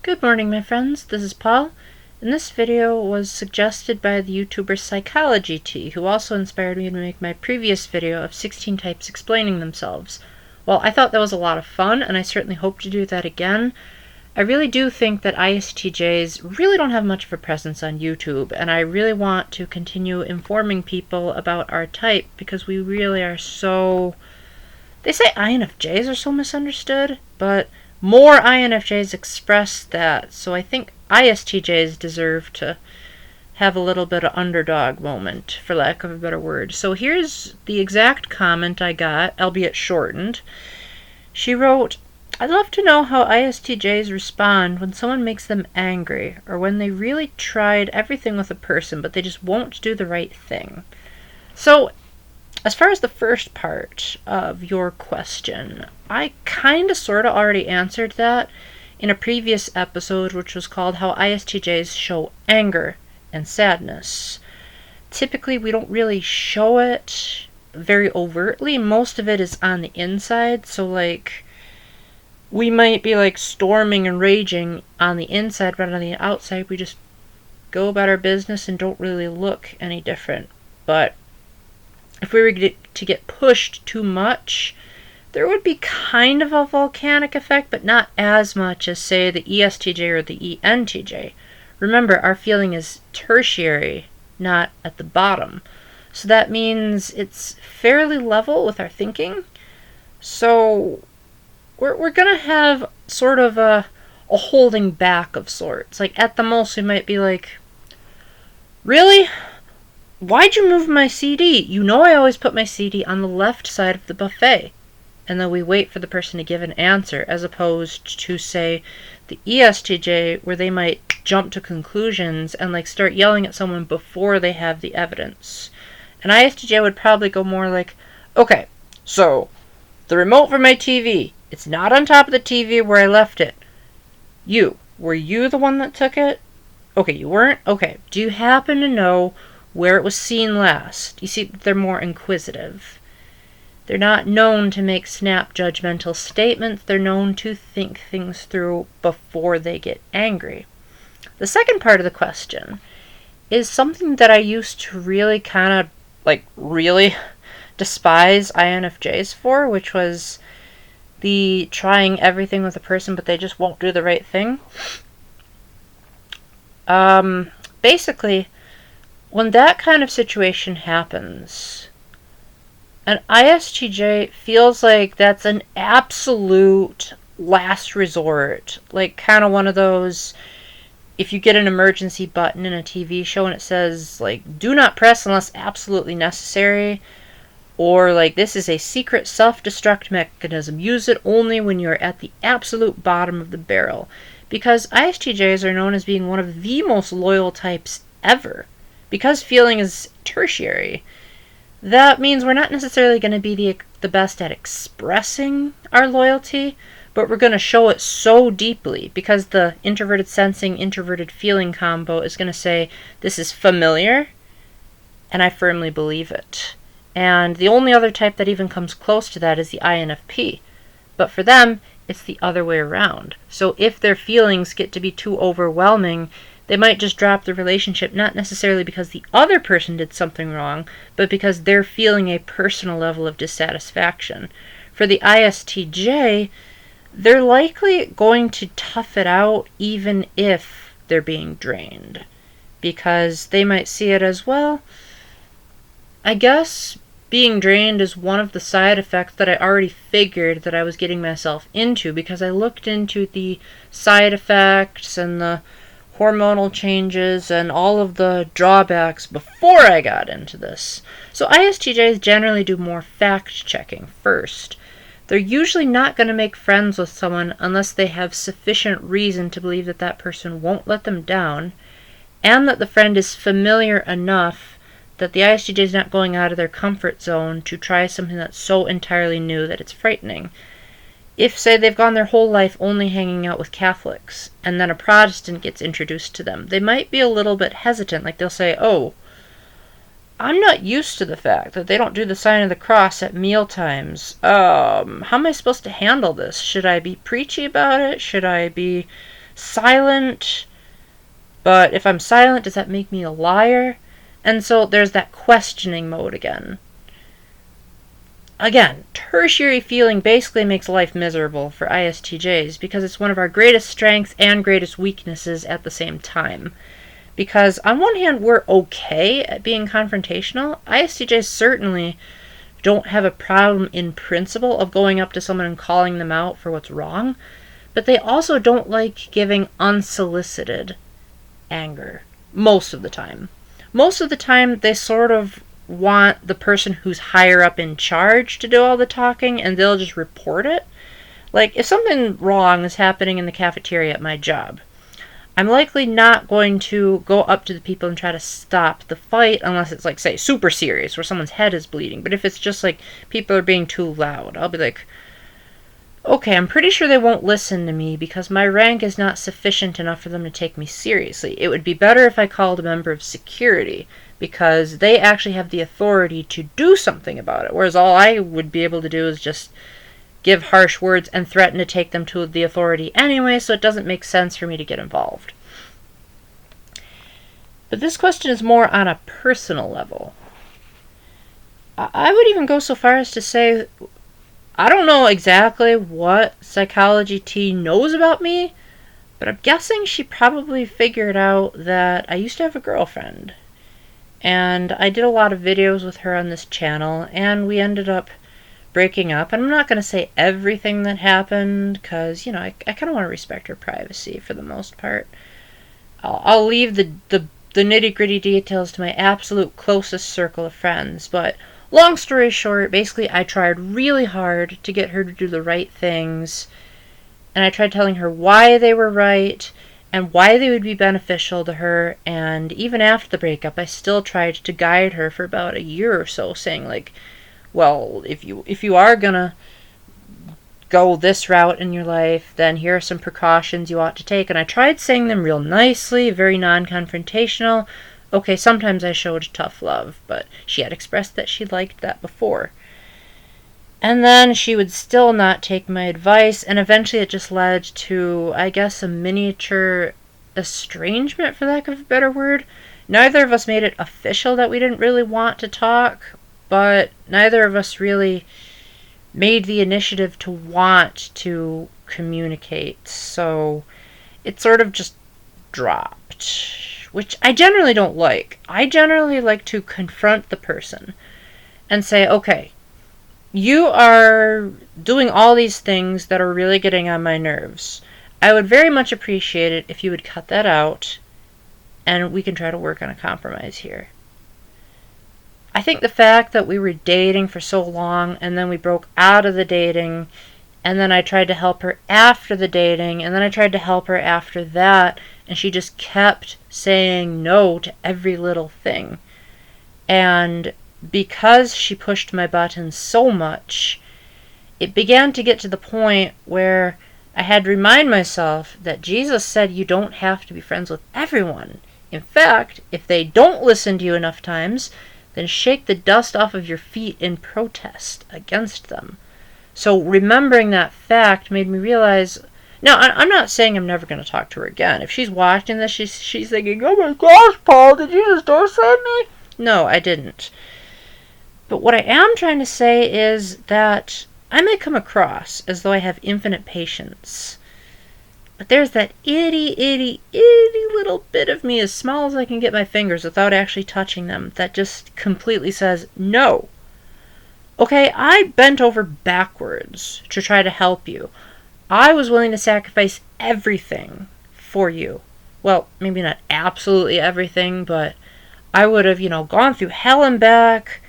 Good morning, my friends. This is Paul, and this video was suggested by the YouTuber Psychology T, who also inspired me to make my previous video of 16 types explaining themselves. Well, I thought that was a lot of fun, and I certainly hope to do that again. I really do think that ISTJs really don't have much of a presence on YouTube, and I really want to continue informing people about our type because we really are so... They say INFJs are so misunderstood, but more INFJs express that, so I think ISTJs deserve to have a little bit of underdog moment, for lack of a better word. So here's the exact comment I got, albeit shortened. She wrote, "I'd love to know how ISTJs respond when someone makes them angry, or when they really tried everything with a person, but they just won't do the right thing." So, as far as the first part of your question, I kinda sorta already answered that in a previous episode, which was called How ISTJs Show Anger and Sadness. Typically, we don't really show it very overtly. Most of it is on the inside, so we might be storming and raging on the inside, but on the outside we just go about our business and don't really look any different. But if we were to get pushed too much, there would be kind of a volcanic effect, but not as much as, say, the ESTJ or the ENTJ. Remember, our feeling is tertiary, not at the bottom. So that means it's fairly level with our thinking. So we're going to have sort of a holding back of sorts. At the most, we might be like, "Really? Why'd you move my CD? You know I always put my CD on the left side of the buffet." And then we wait for the person to give an answer, as opposed to, say, the ESTJ, where they might jump to conclusions and start yelling at someone before they have the evidence. An ISTJ would probably go more like, "Okay, so the remote for my TV, it's not on top of the TV where I left it. Were you the one that took it? Okay, you weren't? Okay, do you happen to know where it was seen last?" You see, they're more inquisitive. They're not known to make snap judgmental statements. They're known to think things through before they get angry. The second part of the question is something that I used to really really despise INFJs for, which was the trying everything with a person, but they just won't do the right thing. Basically, when that kind of situation happens, an ISTJ feels like that's an absolute last resort. Kind of one of those, if you get an emergency button in a TV show and it says, "Do not press unless absolutely necessary," or "This is a secret self-destruct mechanism. Use it only when you're at the absolute bottom of the barrel." Because ISTJs are known as being one of the most loyal types ever. Because feeling is tertiary, that means we're not necessarily going to be the best at expressing our loyalty, but we're going to show it so deeply because the introverted sensing, introverted feeling combo is going to say, "This is familiar, and I firmly believe it." And the only other type that even comes close to that is the INFP. But for them, it's the other way around. So if their feelings get to be too overwhelming, they might just drop the relationship, not necessarily because the other person did something wrong, but because they're feeling a personal level of dissatisfaction. For the ISTJ, they're likely going to tough it out even if they're being drained, because they might see it as, well, I guess being drained is one of the side effects that I already figured that I was getting myself into, because I looked into the side effects and the hormonal changes and all of the drawbacks before I got into this. So ISTJs generally do more fact-checking first. They're usually not going to make friends with someone unless they have sufficient reason to believe that that person won't let them down, and that the friend is familiar enough that the ISTJ is not going out of their comfort zone to try something that's so entirely new that it's frightening. If, say, they've gone their whole life only hanging out with Catholics, and then a Protestant gets introduced to them, they might be a little bit hesitant. They'll say, "Oh, I'm not used to the fact that they don't do the sign of the cross at meal times. How am I supposed to handle this? Should I be preachy about it? Should I be silent, but if I'm silent, does that make me a liar? And so there's that questioning mode again. Again, tertiary feeling basically makes life miserable for ISTJs because it's one of our greatest strengths and greatest weaknesses at the same time. Because on one hand, we're okay at being confrontational. ISTJs certainly don't have a problem in principle of going up to someone and calling them out for what's wrong, but they also don't like giving unsolicited anger most of the time. Most of the time, they sort of want the person who's higher up in charge to do all the talking, and they'll just report it. Like, if something wrong is happening in the cafeteria at my job, I'm likely not going to go up to the people and try to stop the fight unless it's, like, say, super serious, where someone's head is bleeding. But if it's just, like, people are being too loud, I'll be like, okay, I'm pretty sure they won't listen to me because my rank is not sufficient enough for them to take me seriously. It would be better if I called a member of security, because they actually have the authority to do something about it, whereas all I would be able to do is just give harsh words and threaten to take them to the authority anyway, so it doesn't make sense for me to get involved. But this question is more on a personal level. I would even go so far as to say, I don't know exactly what Psychology T knows about me, but I'm guessing she probably figured out that I used to have a girlfriend. And I did a lot of videos with her on this channel, and we ended up breaking up. And I'm not going to say everything that happened, because, I kind of want to respect her privacy for the most part. I'll leave the nitty-gritty details to my absolute closest circle of friends, but long story short, basically I tried really hard to get her to do the right things, and I tried telling her why they were right, and why they would be beneficial to her, and even after the breakup, I still tried to guide her for about a year or so, saying, like, well, if you are gonna go this route in your life, then here are some precautions you ought to take. And I tried saying them real nicely, very non-confrontational. Okay, sometimes I showed tough love, but she had expressed that she liked that before. And then she would still not take my advice, and eventually it just led to, I guess, a miniature estrangement, for lack of a better word. Neither of us made it official that we didn't really want to talk, but neither of us really made the initiative to want to communicate, so it sort of just dropped, which I generally don't like. I generally like to confront the person and say, okay, you are doing all these things that are really getting on my nerves. I would very much appreciate it if you would cut that out, and we can try to work on a compromise here. I think the fact that we were dating for so long, and then we broke out of the dating, and then I tried to help her after the dating, and then I tried to help her after that, and she just kept saying no to every little thing. And because she pushed my buttons so much, it began to get to the point where I had to remind myself that Jesus said you don't have to be friends with everyone. In fact, if they don't listen to you enough times, then shake the dust off of your feet in protest against them. So remembering that fact made me realize, now I'm not saying I'm never going to talk to her again. If she's watching this, she's thinking, oh my gosh, Paul, did you just door slam me? No, I didn't. But what I am trying to say is that I may come across as though I have infinite patience. But there's that itty little bit of me, as small as I can get my fingers without actually touching them, that just completely says no. Okay, I bent over backwards to try to help you. I was willing to sacrifice everything for you. Well, maybe not absolutely everything, but I would have, gone through hell and back,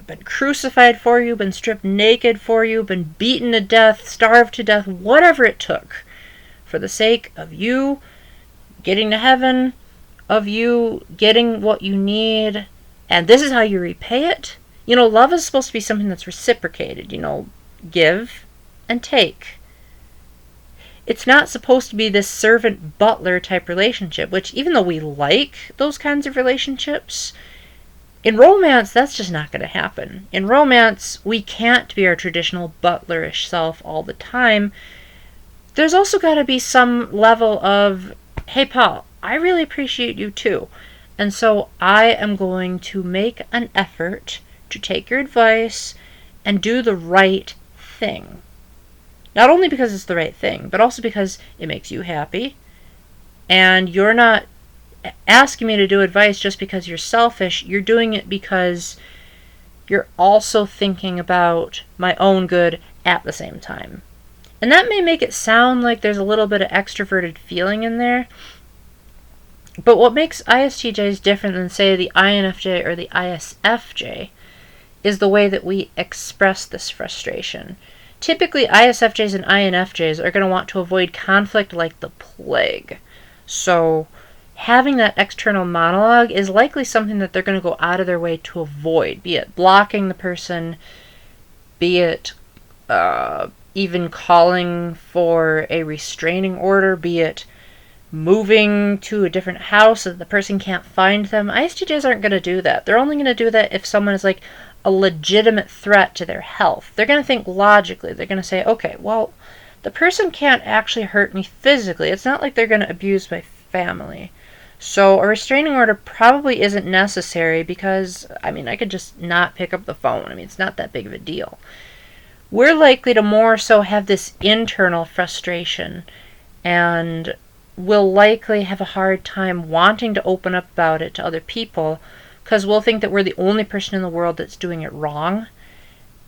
been crucified for you, been stripped naked for you, been beaten to death, starved to death, whatever it took, for the sake of you getting to heaven, of you getting what you need, and this is how you repay it. Love is supposed to be something that's reciprocated, give and take. It's not supposed to be this servant-butler type relationship, which, even though we like those kinds of relationships, in romance, that's just not going to happen. In romance, we can't be our traditional butlerish self all the time. there's also got to be some level of, hey, Paul, I really appreciate you too. And so I am going to make an effort to take your advice and do the right thing. Not only because it's the right thing, but also because it makes you happy. And you're not asking me to do advice just because you're selfish. You're doing it because you're also thinking about my own good at the same time. And that may make it sound like there's a little bit of extroverted feeling in there. But what makes ISTJs different than, say, the INFJ or the ISFJ is the way that we express this frustration. Typically, ISFJs and INFJs are going to want to avoid conflict like the plague. So having that external monologue is likely something that they're going to go out of their way to avoid, be it blocking the person, be it even calling for a restraining order, be it moving to a different house so that the person can't find them. ISTJs aren't going to do that. They're only going to do that if someone is like a legitimate threat to their health. They're going to think logically. They're going to say, okay, well, the person can't actually hurt me physically. It's not like they're going to abuse my family. So a restraining order probably isn't necessary because, I could just not pick up the phone. It's not that big of a deal. We're likely to more so have this internal frustration, and we'll likely have a hard time wanting to open up about it to other people because we'll think that we're the only person in the world that's doing it wrong,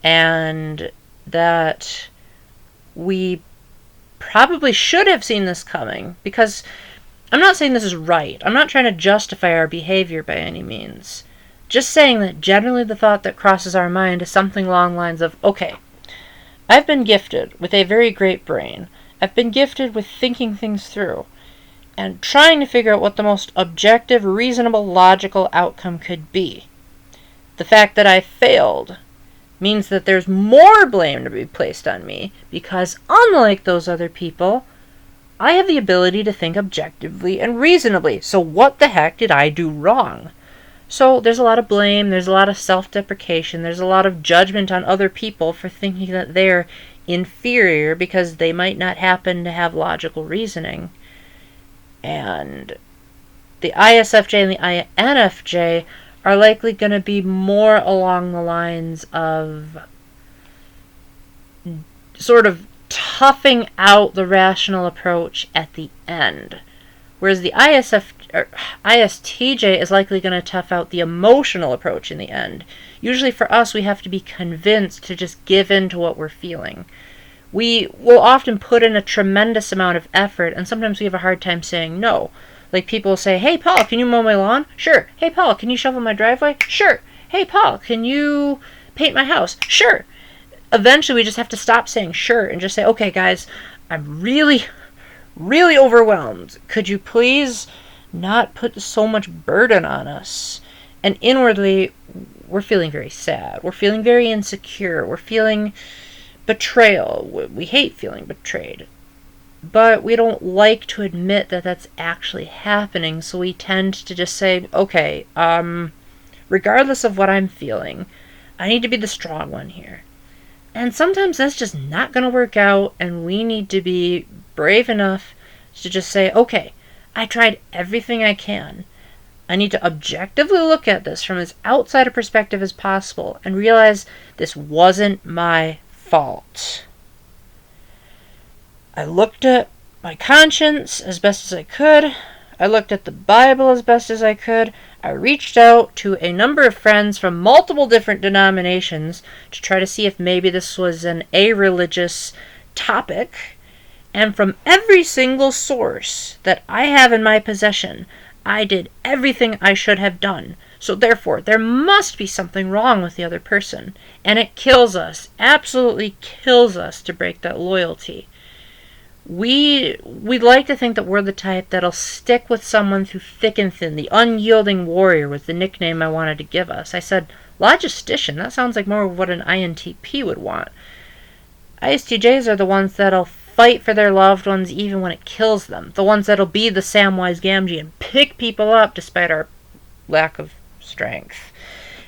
and that we probably should have seen this coming. Because I'm not saying this is right. I'm not trying to justify our behavior by any means. Just saying that generally the thought that crosses our mind is something along the lines of, okay, I've been gifted with a very great brain. I've been gifted with thinking things through and trying to figure out what the most objective, reasonable, logical outcome could be. The fact that I failed means that there's more blame to be placed on me because, unlike those other people, I have the ability to think objectively and reasonably. So what the heck did I do wrong? So there's a lot of blame, there's a lot of self-deprecation, there's a lot of judgment on other people for thinking that they're inferior because they might not happen to have logical reasoning. And the ISFJ and the INFJ are likely going to be more along the lines of sort of toughing out the rational approach at the end. Whereas the ISTJ is likely going to tough out the emotional approach in the end. Usually for us, we have to be convinced to just give in to what we're feeling. We will often put in a tremendous amount of effort, and sometimes we have a hard time saying no. Like people will say, hey, Paul, can you mow my lawn? Sure. Hey, Paul, can you shovel my driveway? Sure. Hey, Paul, can you paint my house? Sure. Eventually, we just have to stop saying sure and just say, okay, guys, I'm really overwhelmed. Could you please not put so much burden on us? And inwardly, we're feeling very sad. We're feeling very insecure. We're feeling betrayal. We hate feeling betrayed. But we don't like to admit that that's actually happening, so we tend to just say, okay, regardless of what I'm feeling, I need to be the strong one here. And sometimes that's just not going to work out, and we need to be brave enough to just say, okay, I tried everything I can. I need to objectively look at this from as outside a perspective as possible and realize this wasn't my fault. I looked at my conscience as best as I could. I looked at the Bible as best as I could. I reached out to a number of friends from multiple different denominations to try to see if maybe this was an a-religious topic. And from every single source that I have in my possession, I did everything I should have done. So therefore, there must be something wrong with the other person. And it kills us, absolutely kills us to break that loyalty. We'd like to think that we're the type that'll stick with someone through thick and thin. The unyielding warrior was the nickname I wanted to give us. I said, logistician, that sounds like more of what an INTP would want. ISTJs are the ones that'll fight for their loved ones even when it kills them. The ones that'll be the Samwise Gamgee and pick people up despite our lack of strength.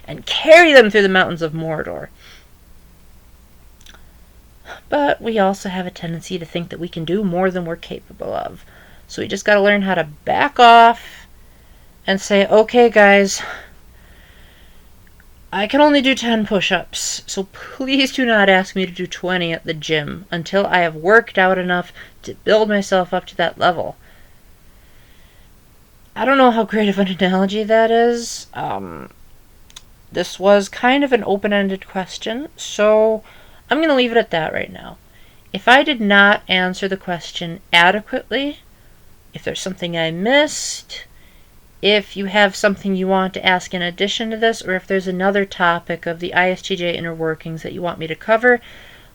And carry them through the mountains of Mordor. But we also have a tendency to think that we can do more than we're capable of. So we just got to learn how to back off and say, okay, guys, I can only do 10 push-ups, so please do not ask me to do 20 at the gym until I have worked out enough to build myself up to that level. I don't know how great of an analogy that is. This was kind of an open-ended question, so I'm going to leave it at that right now. If I did not answer the question adequately, if there's something I missed, if you have something you want to ask in addition to this, or if there's another topic of the ISTJ inner workings that you want me to cover,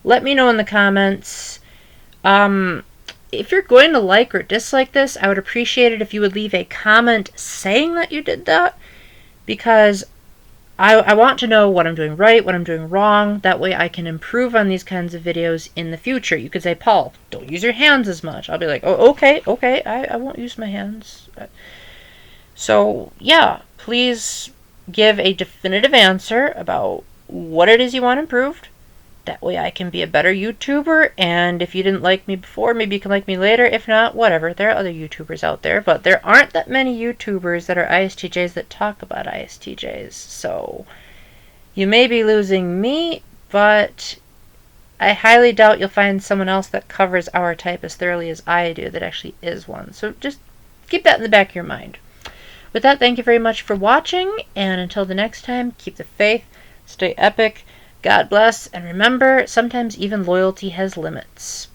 let me know in the comments. If you're going to like or dislike this, I would appreciate it if you would leave a comment saying that you did that, because I want to know what I'm doing right, what I'm doing wrong. That way I can improve on these kinds of videos in the future. You could say, Paul, don't use your hands as much. I'll be like, oh, okay, I won't use my hands. So, yeah, please give a definitive answer about what it is you want improved. That way I can be a better YouTuber, and if you didn't like me before, maybe you can like me later. If not, whatever. There are other YouTubers out there, but there aren't that many YouTubers that are ISTJs that talk about ISTJs. So, you may be losing me, but I highly doubt you'll find someone else that covers our type as thoroughly as I do that actually is one. So just keep that in the back of your mind. With that, thank you very much for watching, and until the next time, keep the faith, stay epic, God bless, and remember, sometimes even loyalty has limits.